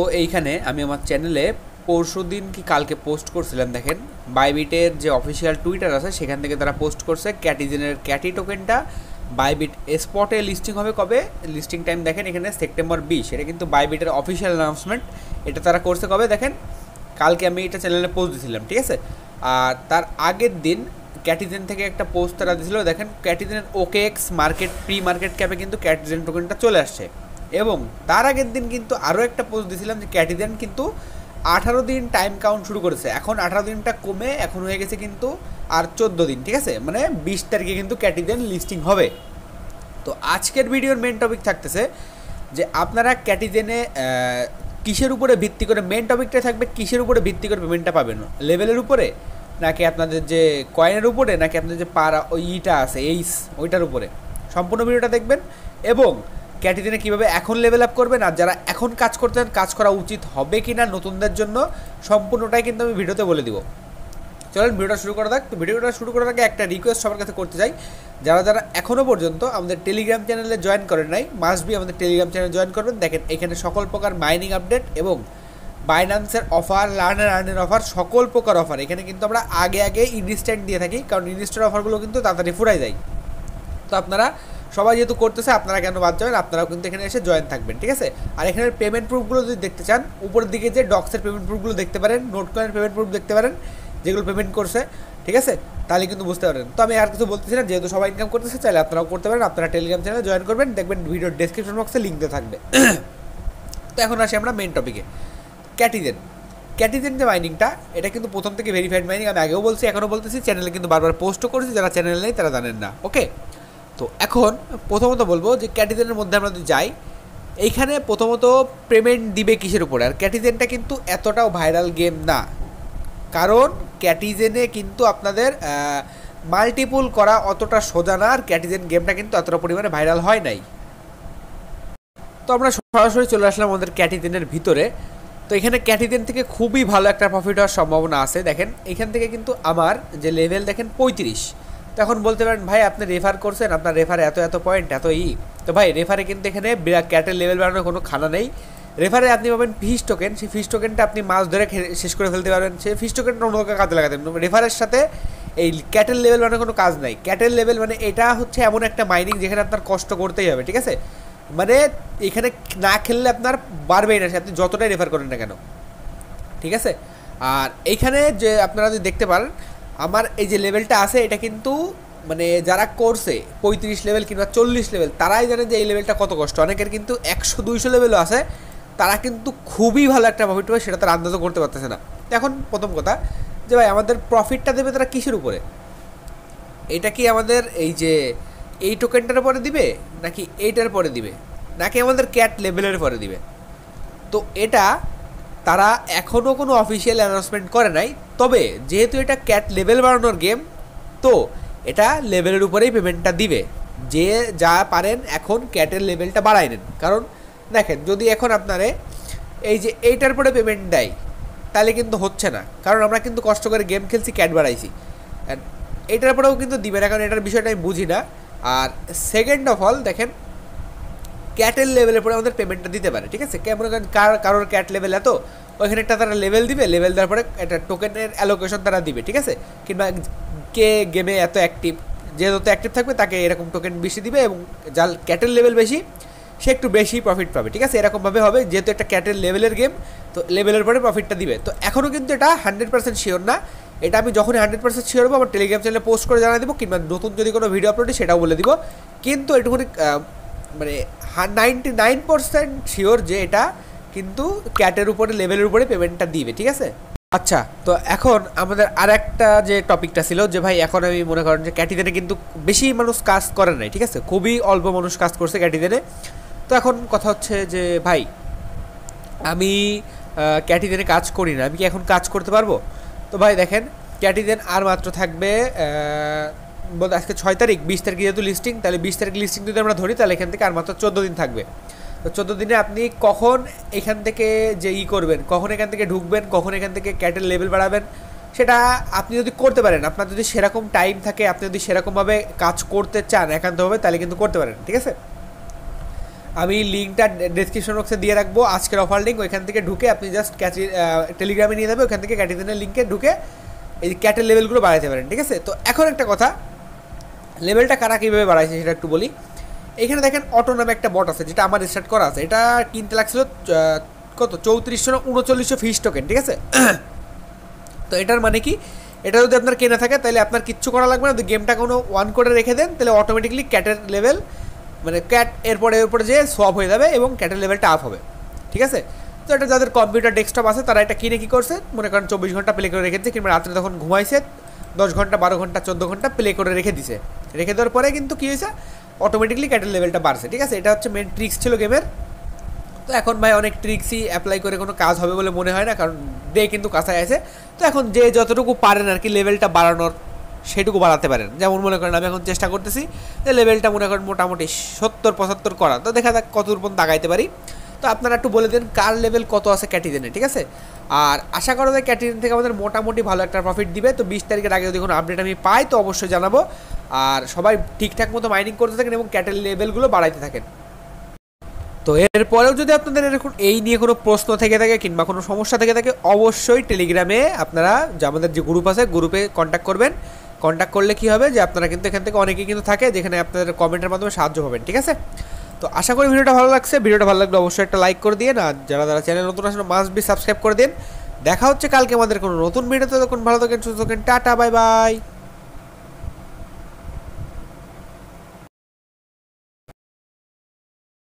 তো এইখানে আমি আমার চ্যানেলে পরশুদিন কি কালকে পোস্ট করছিলাম। দেখেন বাইবিটের যে অফিসিয়াল টুইটার আছে সেখান থেকে তারা পোস্ট করছে ক্যাটিজেনের ক্যাটি টোকেনটা বাইবিট স্পটে লিস্টিং হবে কবে। লিস্টিং টাইম দেখেন এখানে সেপ্টেম্বর 20। এটা কিন্তু বাইবিটের অফিসিয়াল অ্যানাউন্সমেন্ট। এটা তারা করছে কবে দেখেন, কালকে আমি এটা চ্যানেলে পোস্ট দিয়েছিলাম, ঠিক আছে। আর তার আগের দিন ক্যাটিজেন থেকে একটা পোস্ট তারা দিয়েছিল। দেখেন ক্যাটিজেনের ওকেএক্স মার্কেট প্রি মার্কেট ক্যাপে কিন্তু ক্যাটিজেন টোকেনটা চলে আসছে। এবং তার আগের দিন কিন্তু আরও একটা পোস্ট দিয়েছিলাম যে ক্যাটিজেন কিন্তু 18 দিন টাইম কাউন্ট শুরু করেছে। এখন 18 দিনটা কমে এখন হয়ে গেছে কিন্তু আর 14 দিন, ঠিক আছে। মানে 20 তারিখে কিন্তু ক্যাটিজেন লিস্টিং হবে। তো আজকের ভিডিওর মেন টপিক থাকতেছে যে আপনারা ক্যাটিজেনে কিসের উপরে ভিত্তি করে, মেন টপিকটা থাকবে কিসের উপরে ভিত্তি করে পেমেন্টটা পাবেন, লেভেলের উপরে নাকি আপনাদের যে কয়েনের উপরে নাকি আপনাদের যে পারা ওই ইটা আছে এইস ওইটার উপরে। সম্পূর্ণ ভিডিওটা দেখবেন এবং ক্যাটিজেনে কীভাবে এখন লেভেল আপ করবেন আর যারা এখন কাজ করতেন কাজ করা উচিত হবে কি না নতুনদের জন্য সম্পূর্ণটাই কিন্তু আমি ভিডিওতে বলে দিব। চলেন ভিডিওটা শুরু করা যাক। তো ভিডিওটা শুরু করার আগে একটা রিকোয়েস্ট সবার কাছে করতে চাই, যারা যারা এখনও পর্যন্ত আমাদের টেলিগ্রাম চ্যানেলে জয়েন করেন নাই মাস্ট বি আমাদের টেলিগ্রাম চ্যানেলে জয়েন করবেন। দেখেন এখানে সকল প্রকার মাইনিং আপডেট এবং বাইন্যান্সের অফার, আর্নের অফার, সকল প্রকার অফার এখানে কিন্তু আমরা আগে ইনস্ট্যান্ট দিয়ে থাকি, কারণ ইনস্ট্যান্ট অফারগুলো কিন্তু তাড়াতাড়ি ফুরাই যায়। তো আপনারা সবাই যেহেতু করতেছে আপনারা কেন বাদ যাবেন, আপনারাও কিন্তু এখানে এসে জয়েন থাকবেন, ঠিক আছে। আর এখানে পেমেন্ট প্রুফগুলো যদি দেখতে চান উপরের দিকে যে ডক্সের পেমেন্ট প্রুফগুলো দেখতে পারেন, নোট কয়েনের পেমেন্ট প্রুফ দেখতে পারেন যেগুলো পেমেন্ট করছে, ঠিক আছে, তাহলে কিন্তু বুঝতে পারেন। তো আমি আর কিছু বলতেছি না, যেহেতু সবাই ইনকাম করতেছে চাইলে আপনারাও করতে পারেন। আপনারা টেলিগ্রাম চ্যানেলে জয়েন করবেন, দেখবেন ভিডিওর ডেসক্রিপশন বক্সে লিঙ্ক দেওয়া থাকবে। তো এখন আসি আমরা মেন টপিকে। ক্যাটিজেন যে মাইনিংটা এটা কিন্তু প্রথম থেকে ভেরিফাইড মাইনিং, আমি আগেও বলছি এখনও বলতেছি, চ্যানেলে কিন্তু বারবার পোস্টও করেছি, যারা চ্যানেল নেই তারা জানেন না, ওকে। তো এখন প্রথমত বলবো যে ক্যাটিজেনের মধ্যে আমরা যদি যাই, এইখানে প্রথমত পেমেন্ট দিবে কিসের উপরে। আর ক্যাটিজেনটা কিন্তু এতটাও ভাইরাল গেম না, কারণ ক্যাটিজেনে কিন্তু আপনাদের মাল্টিপুল করা অতটা সোজা না, আর ক্যাটিজেন গেমটা কিন্তু এতটা পরিমাণে ভাইরাল হয় নাই। তো আমরা সরাসরি চলে আসলাম আমাদের ক্যাটিজেনের ভিতরে। তো এখানে ক্যাটিজেন থেকে খুবই ভালো একটা প্রফিট হওয়ার সম্ভাবনা আছে। দেখেন এখান থেকে কিন্তু আমার যে লেভেল দেখেন 35। তো এখন বলতে পারেন ভাই আপনি রেফার করছেন, আপনার রেফারে এত পয়েন্ট এত তো ভাই রেফারে কিন্তু এখানে ক্যাটের লেভেল বাড়ানোর কোনো খানা নেই। রেফারে আপনি পাবেন ফিস টোকেন, সেই ফিস টোকেনটা আপনি মাস ধরে শেষ করে ফেলতে পারবেন। সেই ফিস টোকেনটা অন্য কাজে লাগাতে পারেন। রেফারের সাথে এই ক্যাটেল লেভেল বাড়ানোর কোনো কাজ নাই। ক্যাটেল লেভেল মানে এটা হচ্ছে এমন একটা মাইনিং যেখানে আপনার কষ্ট করতেই হবে, ঠিক আছে। মানে এখানে না খেললে আপনার বাড়বেই না, আপনি যতটাই রেফার করেন না কেন, ঠিক আছে। আর এইখানে যে আপনারা যদি দেখতে পারেন আমার এই যে লেভেলটা আছে এটা কিন্তু মানে যারা করছে 35 লেভেল কিংবা 40 লেভেল তারাই জানে যে এই লেভেলটা কত কষ্ট। অনেকের কিন্তু 100-200 লেভেলও আছে, তারা কিন্তু খুবই ভালো একটা প্রফিট পাবে, সেটা তারা আন্দাজও করতে পারতেছে না। এখন প্রথম কথা যে ভাই আমাদের প্রফিটটা দেবে তারা কিসের উপরে, এটা কি আমাদের এই যে এই টোকেনটার পরে দিবে নাকি এইটার পরে দিবে নাকি আমাদের ক্যাট লেভেলের পরে দিবে। তো এটা তারা এখনও কোনো অফিসিয়াল অ্যানাউন্সমেন্ট করে নাই, তবে যেহেতু এটা ক্যাট লেভেল বাড়ানোর গেম তো এটা লেভেলের উপরেই পেমেন্টটা দিবে। যে যা পারেন এখন ক্যাটের লেভেলটা বাড়াই নেন, কারণ দেখেন যদি এখন আপনারে এই যে এইটার পরে পেমেন্ট দেয় তাহলে কিন্তু হচ্ছে না, কারণ আমরা কিন্তু কষ্ট করে গেম খেলছি, ক্যাট বাড়াইছি, অ্যান্ড এইটার পরেও কিন্তু দিবে না, কারণ এটার বিষয়টা আমি বুঝি না। আর সেকেন্ড অফ অল দেখেন ক্যাটের লেভেলের পরে আমাদের পেমেন্টটা দিতে পারে, ঠিক আছে। কেমন কারোর ক্যাট লেভেল এত, ওইখানে একটা তারা লেভেল দিবে, লেভেল দেওয়ার পরে একটা টোকেনের অ্যালোকেশন তারা দিবে, ঠিক আছে। কিংবা কে গেমে এত অ্যাক্টিভ, যে যত অ্যাক্টিভ থাকবে তাকে এরকম টোকেন বেশি দিবে, এবং যার ক্যাটের লেভেল বেশি সে একটু বেশি প্রফিট পাবে, ঠিক আছে। এরকমভাবে হবে, যেহেতু একটা ক্যাটের লেভেলের গেম তো লেভেলের পরে প্রফিটটা দিবে। তো এখনও কিন্তু এটা 100% শিওর না, এটা আমি যখনই 100% শিওর হবো আমার টেলিগ্রাম চ্যানেলে পোস্ট করে জানিয়ে দেবো, কিংবা নতুন যদি কোনো ভিডিও আপলোড সেটাও বলে দিব। কিন্তু এটুকুনি মানে 99% শিওর যে এটা কিন্তু ক্যাটের উপরে লেভেলের উপরে পেমেন্টটা দিবে, ঠিক আছে। আচ্ছা, তো এখন আমাদের আর একটা যে টপিকটা ছিল যে ভাই এখন আমি মনে করেন যে ক্যাটিজেনে কিন্তু বেশি মানুষ কাজ করে নাই, ঠিক আছে, খুবই অল্প মানুষ কাজ করছে ক্যাটিজেনে। তো এখন কথা হচ্ছে যে ভাই আমি ক্যাটিজেনে কাজ করি না, আমি কি এখন কাজ করতে পারবো? তো ভাই দেখেন ক্যাটিজেন আর মাত্র থাকবে বলতে আজকে 6 তারিখ, 20 তারিখ যেহেতু লিস্টিং, তাহলে 20 তারিখ লিস্টিং যদি আমরা ধরি তাহলে এখান থেকে আর মাত্র 14 দিন থাকবে। তো 14 দিনে আপনি কখন এখান থেকে যে করবেন, কখন এখান থেকে ঢুকবেন, কখন এখান থেকে ক্যাটের লেভেল বাড়াবেন, সেটা আপনি যদি করতে পারেন, আপনার যদি সেরকম টাইম থাকে, আপনি যদি সেরকমভাবে কাজ করতে চান একান্তভাবে তাহলে কিন্তু করতে পারেন, ঠিক আছে। আমি লিঙ্কটা ডেসক্রিপশন বক্সে দিয়ে রাখবো, আজকের অফার লিঙ্ক, ওইখান থেকে ঢুকে আপনি জাস্ট টেলিগ্রামে নিয়ে যাবে, ওইখান থেকে ক্যাটিজেনের লিঙ্কে ঢুকে এই ক্যাটের লেভেলগুলো বাড়াতে পারেন, ঠিক আছে। তো এখন একটা কথা, লেভেলটা কারা কীভাবে বাড়াইছে সেটা একটু বলি। এখানে দেখেন অটো নামে একটা বট আছে, যেটা আমার স্টার্ট করা আছে, এটা কিনতে লাগছিল কত 3400 না 3900 ফিস টোকেন, ঠিক আছে। তো এটার মানে কি, এটা যদি আপনার কেনা থাকে তাহলে আপনার কিচ্ছু করা লাগবে না, যদি গেমটা কোনো ওয়ান করে রেখে দেন তাহলে অটোমেটিকলি ক্যাটের লেভেল মানে ক্যাট এরপরে যে সোয়াপ হয়ে যাবে এবং ক্যাটের লেভেলটা আপ হবে, ঠিক আছে। তো এটা যাদের কম্পিউটার ডেস্কটপ আছে তারা এটা কিনে কী করছে, মনে করেন 24 ঘন্টা প্লে করে রেখেছে, কিংবা রাত্রে তখন ঘুমাইছে 10 ঘন্টা 12 ঘন্টা 14 ঘন্টা প্লে করে রেখে দিছে, রেখে দেওয়ার পরে কিন্তু কী হয়েছে, অটোমেটিকলি ক্যাটের লেভেলটা বাড়ছে, ঠিক আছে। এটা হচ্ছে মেন ট্রিক্স ছিল গেমের। তো এখন ভাই অনেক ট্রিক্সই অ্যাপ্লাই করে কোনো কাজ হবে বলে মনে হয় না, কারণ ডে কিন্তু কাছায় আছে। তো এখন যে যতটুকু পারেন আর কি লেভেলটা বাড়ানোর সেটুকু বাড়াতে পারেন। যেমন মনে করেন আমি এখন চেষ্টা করতেছি যে লেভেলটা মনে করেন মোটামুটি 70-75 করা, তো দেখা যাক কত পর্যন্ত আগাইতে পারি। তো আপনারা একটু বলে দেন কার লেভেল কত আছে ক্যাটিজেনে, ঠিক আছে। আর আশা করা যায় ক্যাটিজেন থেকে আমাদের মোটামুটি ভালো একটা প্রফিট দিবে। তো 20 তারিখের আগে যদি কোনো আপডেট আমি পাই তো অবশ্যই জানাবো। আর সবাই ঠিকঠাক মতো মাইনিং করতে থাকেন এবং ক্যাটের লেভেলগুলো বাড়াইতে থাকেন। তো এরপরেও যদি আপনাদের এরকম এই নিয়ে কোনো প্রশ্ন থেকে থাকে কিংবা কোনো সমস্যা থেকে থাকে, অবশ্যই টেলিগ্রামে আপনারা যে আমাদের যে গ্রুপ আছে গ্রুপে কন্ট্যাক্ট করবেন। কন্ট্যাক্ট করলে কী হবে যে আপনারা কিন্তু এখান থেকে অনেকেই কিন্তু থাকে যেখানে আপনাদের কমেন্টের মাধ্যমে সাহায্য পাবেন, ঠিক আছে। তো আশা করি ভিডিওটা ভালো লাগছে, ভিডিওটা ভালো লাগলে অবশ্যই একটা লাইক করে দিন, আর যারা চ্যানেল নতুন আসলে মাস্ট বি সাবস্ক্রাইব করে দিন। দেখা হচ্ছে কালকে আমাদের কোনো নতুন ভিডিওতে, তখন ভালো থাকেন, সুস্থ থাকেন, টাটা, বাই বাই।